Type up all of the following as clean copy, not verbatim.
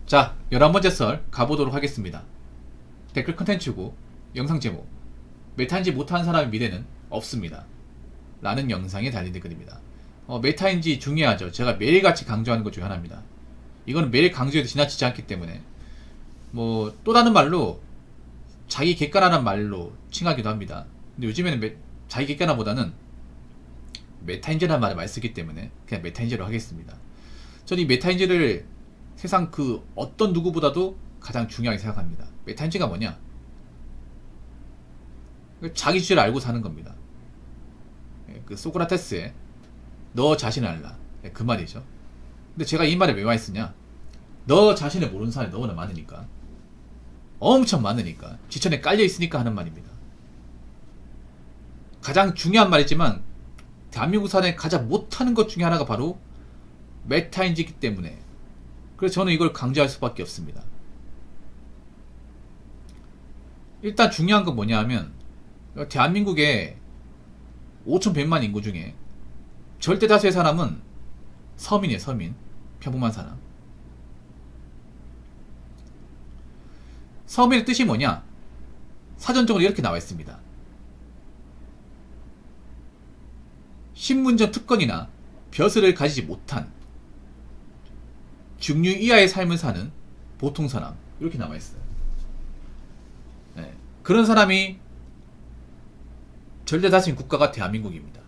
자, 11번째 썰 가보도록 하겠습니다. 댓글 컨텐츠고 영상 제목, 메타인지 못하는 사람의 미래는 없습니다 라는 영상에 달린 댓글입니다. 메타인지 중요하죠. 제가 매일같이 강조하는 것 중에 하나입니다. 이거는 매일 강조해도 지나치지 않기 때문에 뭐 또 다른 말로 자기 객관화라는 말로 칭하기도 합니다. 근데 요즘에는 자기 객관화보다는 메타인지라는 말을 많이 쓰기 때문에 그냥 메타인지로 하겠습니다. 저는 이 메타인지를 세상 그 어떤 누구보다도 가장 중요하게 생각합니다. 메타인지가 뭐냐? 자기 주제를 알고 사는 겁니다. 그 소크라테스의 너 자신을 알라, 그 말이죠. 근데 제가 이 말을 왜 많이 쓰냐? 너 자신을 모르는 사람이 너무나 많으니까, 엄청 많으니까, 지천에 깔려 있으니까 하는 말입니다. 가장 중요한 말이지만 대한민국 사회에 가장 못하는 것 중에 하나가 바로 메타인지이기 때문에, 그래서 저는 이걸 강조할 수밖에 없습니다. 일단 중요한 건 뭐냐 하면, 대한민국의 5,100만 인구 중에 절대 다수의 사람은 서민이에요. 서민. 평범한 사람. 서민의 뜻이 뭐냐? 사전적으로 이렇게 나와 있습니다. 신분적 특권이나 벼슬을 가지지 못한 중류 이하의 삶을 사는 보통 사람, 이렇게 나와 있어요. 네. 그런 사람이 절대 다수인 국가가 대한민국입니다.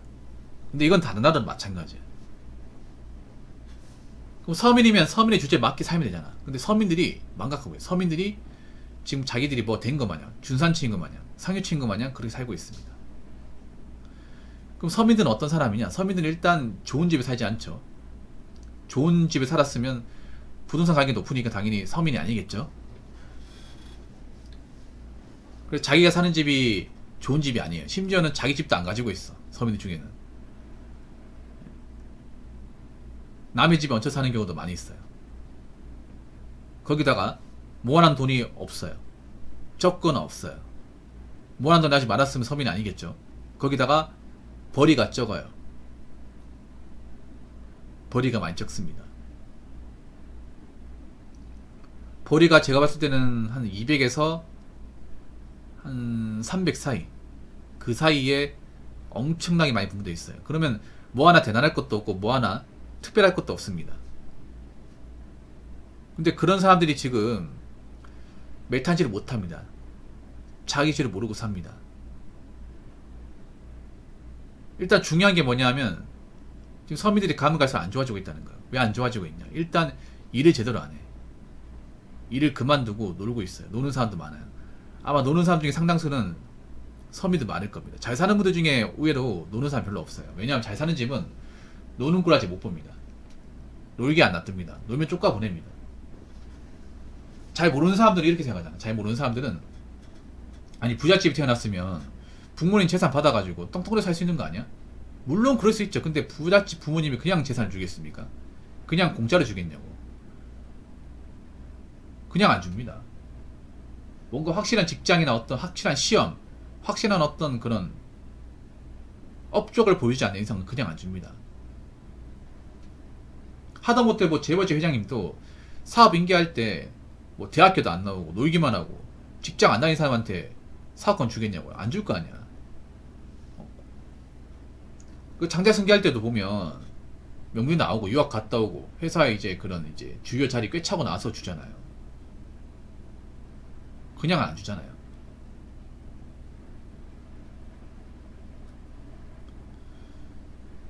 근데 이건 다른 나라도 마찬가지예요. 그럼 서민이면 서민의 주제에 맞게 살면 되잖아. 근데 서민들이 망각하고 있어요. 서민들이 지금 자기들이 뭐 된 거 마냥, 준산치인 거 마냥, 상류치인 거 마냥 그렇게 살고 있습니다. 그럼 서민들은 어떤 사람이냐? 서민들은 일단 좋은 집에 살지 않죠. 좋은 집에 살았으면 부동산 가격이 높으니까 당연히 서민이 아니겠죠. 그래서 자기가 사는 집이 좋은 집이 아니에요. 심지어는 자기 집도 안 가지고 있어. 서민들 중에는 남의 집에 얹혀 사는 경우도 많이 있어요. 거기다가 모아놓은 돈이 없어요. 적거나 없어요. 모아놓은 돈이 아직 많았으면 서민이 아니겠죠. 거기다가 벌이가 적어요. 벌이가 많이 적습니다. 벌이가 제가 봤을 때는 한 200에서 한 300 사이, 그 사이에 엄청나게 많이 분배되어 있어요. 그러면 뭐 하나 대단할 것도 없고 뭐 하나 특별할 것도 없습니다. 근데 그런 사람들이 지금 메타인지를 못합니다. 자기 주제를 모르고 삽니다. 일단 중요한 게 뭐냐 하면, 지금 서민들이 가면 갈수록 안 좋아지고 있다는 거예요. 왜 안 좋아지고 있냐? 일단 일을 제대로 안 해. 일을 그만두고 놀고 있어요. 노는 사람도 많아요. 아마 노는 사람 중에 상당수는 서민들 많을 겁니다. 잘 사는 분들 중에 의외로 노는 사람 별로 없어요. 왜냐하면 잘 사는 집은 노는 꼴아지 못 봅니다. 놀게 안 놔둡니다. 놀면 쫓아 보냅니다. 잘 모르는 사람들은 이렇게 생각하잖아. 잘 모르는 사람들은, 아니 부잣집에 태어났으면 부모님 재산 받아가지고 떵떵거려 살 수 있는 거 아니야? 물론 그럴 수 있죠. 근데 부잣집 부모님이 그냥 재산을 주겠습니까? 그냥 공짜로 주겠냐고. 그냥 안 줍니다. 뭔가 확실한 직장이나 어떤 확실한 시험, 확실한 어떤 그런 업적을 보이지 않는 이상은 그냥 안 줍니다. 하다못해 뭐 재벌제 회장님도 사업 인계할 때 뭐 대학교도 안 나오고 놀기만 하고 직장 안 다니는 사람한테 사업권 주겠냐고요? 안 줄 거 아니야. 그 장자 승계할 때도 보면 명문 나오고 유학 갔다 오고 회사에 이제 그런 이제 주요 자리 꽤 차고 나서 주잖아요. 그냥 안 주잖아요.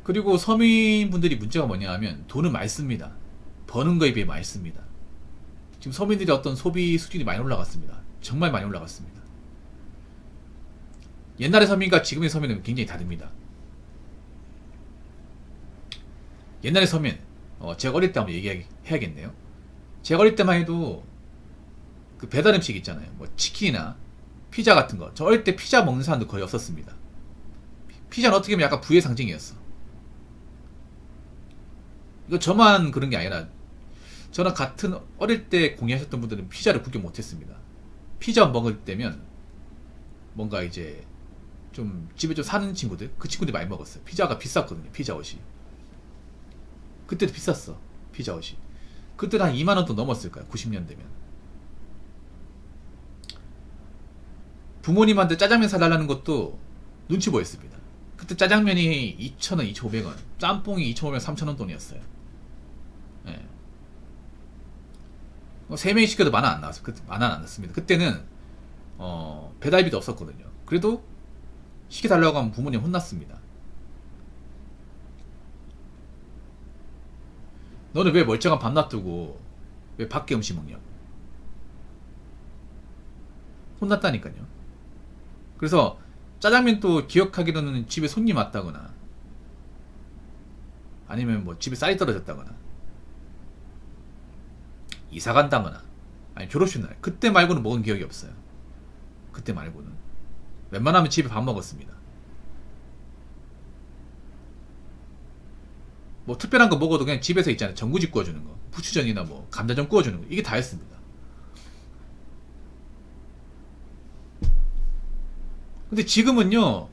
그리고 서민분들이 문제가 뭐냐 하면 돈을 많이 씁니다. 버는 거에 비해 많이 씁니다. 지금 서민들이 어떤 소비 수준이 많이 올라갔습니다. 정말 많이 올라갔습니다. 옛날의 서민과 지금의 서민은 굉장히 다릅니다. 옛날의 서민, 제가 어릴 때 한번 얘기해야겠네요. 제가 어릴 때만 해도 그 배달 음식 있잖아요. 뭐 치킨이나 피자 같은 거. 저 어릴 때 피자 먹는 사람도 거의 없었습니다. 피자는 어떻게 보면 약간 부의 상징이었어. 이거 저만 그런 게 아니라 저는 같은 어릴 때 공유하셨던 분들은 피자를 구경 못했습니다. 피자 먹을 때면 뭔가 이제 좀 집에 좀 사는 친구들, 그 친구들이 많이 먹었어요. 피자가 비쌌거든요. 피자 옷이. 그때도 비쌌어. 피자 옷이. 그때 한 2만원 또 넘었을 거야. 90년 되면. 부모님한테 짜장면 사달라는 것도 눈치 보였습니다. 그때 짜장면이 2,000원, 2,500원, 짬뽕이 2,500원, 3,000원 돈이었어요. 예. 3명이 시켜도 만원 안 나왔어요. 만원 안 났습니다. 그때는 배달비도 없었거든요. 그래도 시켜달라고 하면 부모님 혼났습니다. 너는 왜 멀쩡한 밥 놔두고 왜 밖에 음식 먹냐고. 혼났다니까요. 그래서 짜장면 또 기억하기로는 집에 손님 왔다거나 아니면 뭐 집에 쌀이 떨어졌다거나 이사 간다거나 아니 졸업식 날 그때 말고는 먹은 기억이 없어요. 그때 말고는 웬만하면 집에 밥 먹었습니다. 뭐 특별한 거 먹어도 그냥 집에서 있잖아요. 전구지 구워주는 거, 부추전이나 뭐 감자전 구워주는 거, 이게 다였습니다. 근데 지금은요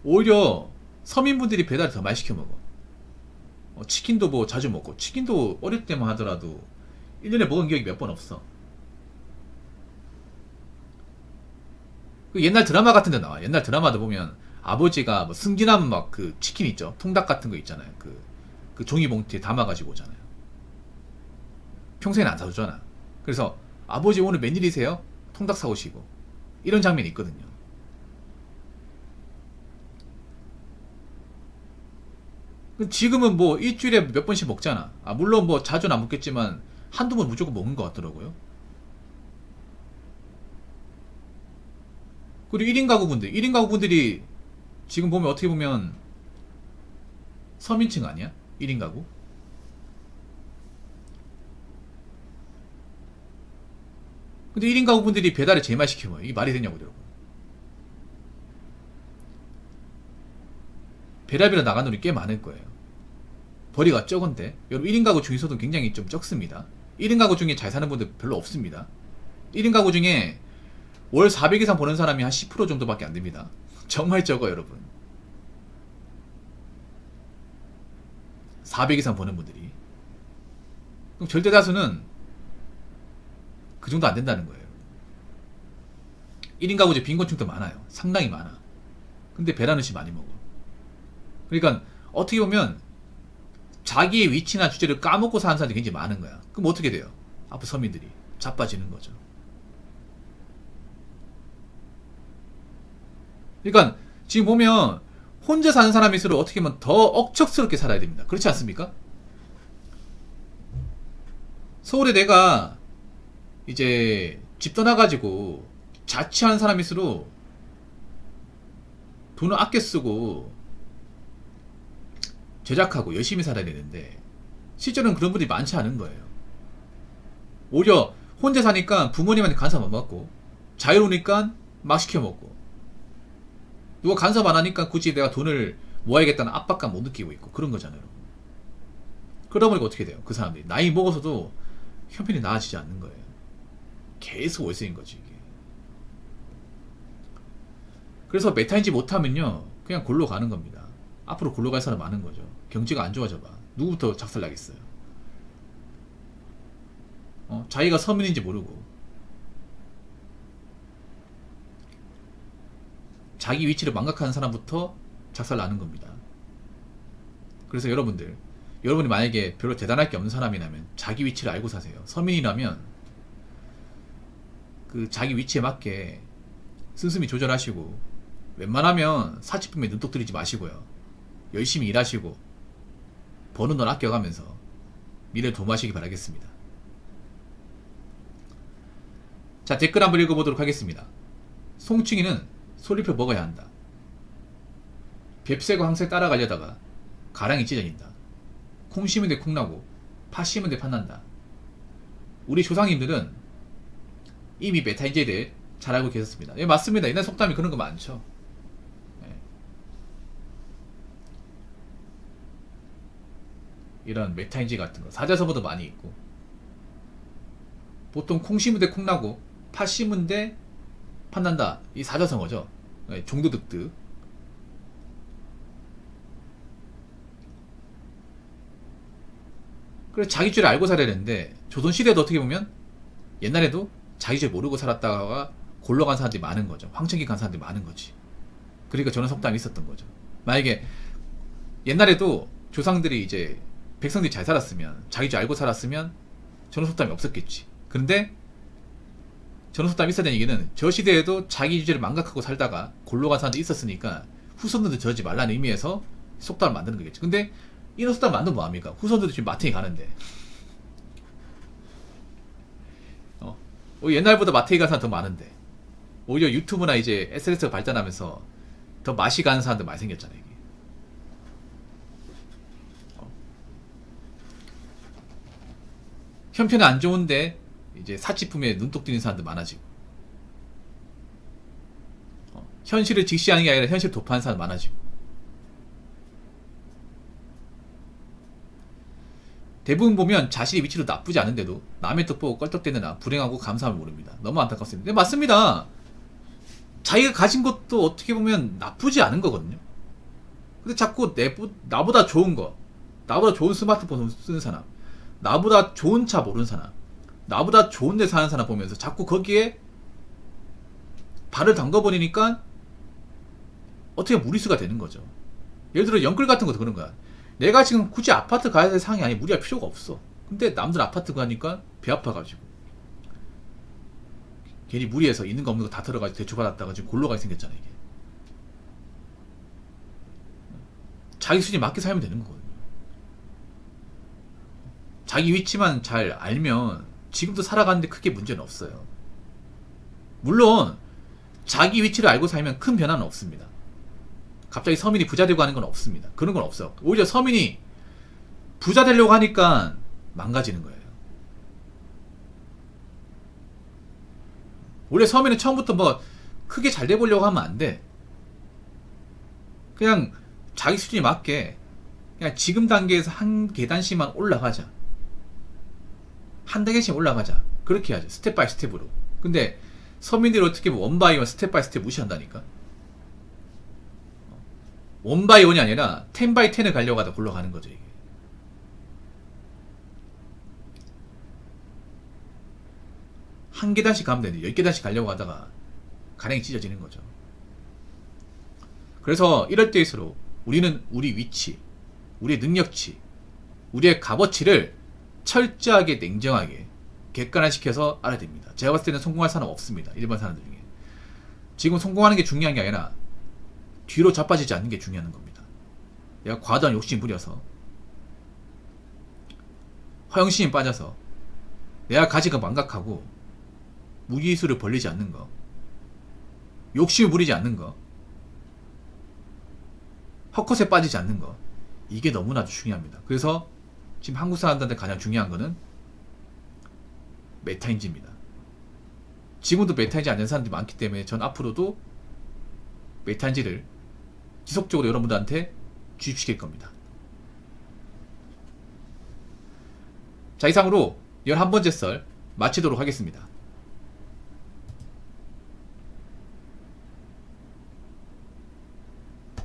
오히려 서민분들이 배달을 더 많이 시켜 먹어. 치킨도 뭐 자주 먹고, 치킨도 어릴 때만 하더라도 1년에 먹은 기억이 몇 번 없어. 그 옛날 드라마 같은 데 나와. 옛날 드라마도 보면 아버지가 뭐 승진하면 막 그 치킨 있죠, 통닭 같은 거 있잖아요. 그 종이 봉투에 담아가지고 오잖아요. 평소에는 안 사주잖아. 그래서 아버지 오늘 웬일이세요? 통닭 사오시고, 이런 장면이 있거든요. 지금은 뭐 일주일에 몇 번씩 먹잖아. 물론 뭐 자주는 안 먹겠지만 한두 번 무조건 먹는 것 같더라고요. 그리고 1인 가구분들이 지금 보면 어떻게 보면 서민층 아니야? 1인 가구? 근데 1인 가구분들이 배달을 제일 많이 시켜 먹어요. 이게 말이 되냐고, 여러분. 배달비로 나가는 돈이 꽤 많을 거예요. 벌이가 적은데, 여러분 1인 가구 중에서도 굉장히 좀 적습니다. 1인 가구 중에 잘 사는 분들 별로 없습니다. 1인 가구 중에 월 400 이상 버는 사람이 한 10% 정도밖에 안 됩니다. 정말 적어요, 여러분. 400 이상 버는 분들이. 그럼 절대 다수는 그 정도 안 된다는 거예요. 1인 가구 중에 빈곤층도 많아요. 상당히 많아. 근데 배달 음식 많이 먹어. 그러니까 어떻게 보면 자기의 위치나 주제를 까먹고 사는 사람들이 굉장히 많은 거야. 그럼 어떻게 돼요? 앞으로 서민들이 자빠지는 거죠. 그러니까 지금 보면 혼자 사는 사람일수록 어떻게 보면 더 억척스럽게 살아야 됩니다. 그렇지 않습니까? 서울에 내가 이제 집 떠나가지고 자취하는 사람일수록 돈을 아껴 쓰고 제작하고 열심히 살아야 되는데 실제로는 그런 분들이 많지 않은 거예요. 오히려 혼자 사니까 부모님한테 간섭 안 받고 자유로우니까 막 시켜 먹고, 누가 간섭 안 하니까 굳이 내가 돈을 모아야겠다는 압박감 못 느끼고 있고 그런 거잖아요. 그러다 보니까 어떻게 돼요? 그 사람들이 나이 먹어서도 형편이 나아지지 않는 거예요. 계속 월세인 거지 이게. 그래서 메타인지 못하면요 그냥 골로 가는 겁니다. 앞으로 골로 갈 사람 많은 거죠. 경제가 안 좋아져 봐. 누구부터 작살 나겠어요? 자기가 서민인지 모르고 자기 위치를 망각하는 사람부터 작살 나는 겁니다. 그래서 여러분이 만약에 별로 대단할 게 없는 사람이라면 자기 위치를 알고 사세요. 서민이라면 그 자기 위치에 맞게 씀씀이 조절하시고, 웬만하면 사치품에 눈독 들이지 마시고요. 열심히 일하시고 버는 돈 아껴가면서 미래를 도모하시기 바라겠습니다. 자, 댓글 한번 읽어보도록 하겠습니다. 송충이는 솔잎을 먹어야 한다. 뱁새고 항새 따라가려다가 가랑이 찢어진다. 콩 심은 데 콩나고 팥 심은 데 팥난다. 우리 조상님들은 이미 메타인지에 대해 잘 알고 계셨습니다. 예, 맞습니다. 옛날 속담이 그런 거 많죠. 이런 메타인지 같은 거 사자성어도 많이 있고, 보통 콩 심은 데 콩나고 팥 심은 데 팥난다, 이 사자성어죠. 종도득득. 그래서 자기 주를 알고 살아야 되는데, 조선시대도 어떻게 보면 옛날에도 자기 줄 모르고 살았다가 골로 간 사람들이 많은 거죠. 황천기 간 사람들이 많은 거지. 그러니까 전원 속담이 있었던 거죠. 만약에 옛날에도 조상들이 이제 백성들이 잘 살았으면, 자기 줄 알고 살았으면 전원 속담이 없었겠지. 그런데 전원 속담이 있었다는 얘기는 저 시대에도 자기 주제를 망각하고 살다가 골로 간 사람들이 있었으니까 후손들도 저러지 말라는 의미에서 속담을 만드는 거겠지. 근데 이런 속담 만들면 뭐합니까? 후손들도 지금 마탱이 가는데, 옛날보다 마탱이 가는 사람 더 많은데, 오히려 유튜브나 이제 SNS가 발전하면서 더 맛이 가는 사람들 많이 생겼잖아요. 이게. 형편은 안 좋은데 이제 사치품에 눈독 들이는 사람들 많아지고, 현실을 직시하는 게 아니라 현실을 도파하는 사람 많아지고, 대부분 보면 자신의 위치로 나쁘지 않은데도 남의 뜻 보고 껄떡대느라 불행하고 감사함을 모릅니다. 너무 안타깝습니다. 근데 맞습니다. 자기가 가진 것도 어떻게 보면 나쁘지 않은 거거든요. 근데 자꾸 나보다 좋은 거, 나보다 좋은 스마트폰 쓰는 사람, 나보다 좋은 차 모르는 사람, 나보다 좋은 데 사는 사람 보면서 자꾸 거기에 발을 담궈버리니까 어떻게 무리수가 되는 거죠. 예를 들어 연끌 같은 것도 그런 거야. 내가 지금 굳이 아파트 가야 될 상황이 아니, 무리할 필요가 없어. 근데 남들 아파트 가니까 배 아파가지고 괜히 무리해서 있는 거 없는 거 다 털어가지고 대출받았다가 지금 골로 가게 생겼잖아. 이게 자기 수준에 맞게 살면 되는 거거든요. 자기 위치만 잘 알면 지금도 살아가는데 크게 문제는 없어요. 물론 자기 위치를 알고 살면 큰 변화는 없습니다. 갑자기 서민이 부자 되고 하는 건 없습니다. 그런 건 없어. 오히려 서민이 부자 되려고 하니까 망가지는 거예요. 원래 서민은 처음부터 뭐 크게 잘 돼 보려고 하면 안 돼. 그냥 자기 수준에 맞게 그냥 지금 단계에서 한 계단씩만 올라가자. 한 단계씩 올라가자. 그렇게 해야죠. 스텝 바이 스텝으로. 근데 서민들이 어떻게 원 바이 원 스텝 바이 스텝 무시한다니까. 원 바이 원이 아니라 텐 바이 텐을 가려고 하다 굴러가는 거죠. 이게. 한 계단씩 가면 되는데 10계단씩 가려고 하다가 가랭이 찢어지는 거죠. 그래서 이럴 때일수록 우리는 우리 위치, 우리의 능력치, 우리의 값어치를 철저하게 냉정하게 객관화시켜서 알아야 됩니다. 제가 봤을 때는 성공할 사람 없습니다. 일반 사람들 중에. 지금 성공하는 게 중요한 게 아니라 뒤로 자빠지지 않는 게 중요한 겁니다. 내가 과도한 욕심 부려서 허영심에 빠져서 내가 가진 거 망각하고 무기수를 벌리지 않는 거, 욕심을 부리지 않는 거, 헛것에 빠지지 않는 거, 이게 너무나도 중요합니다. 그래서 지금 한국 사람들한테 가장 중요한 거는 메타인지입니다. 지금도 메타인지 안 되는 사람들이 많기 때문에 전 앞으로도 메타인지를 지속적으로 여러분들한테 주입시킬 겁니다. 자, 이상으로 11번째 썰 마치도록 하겠습니다.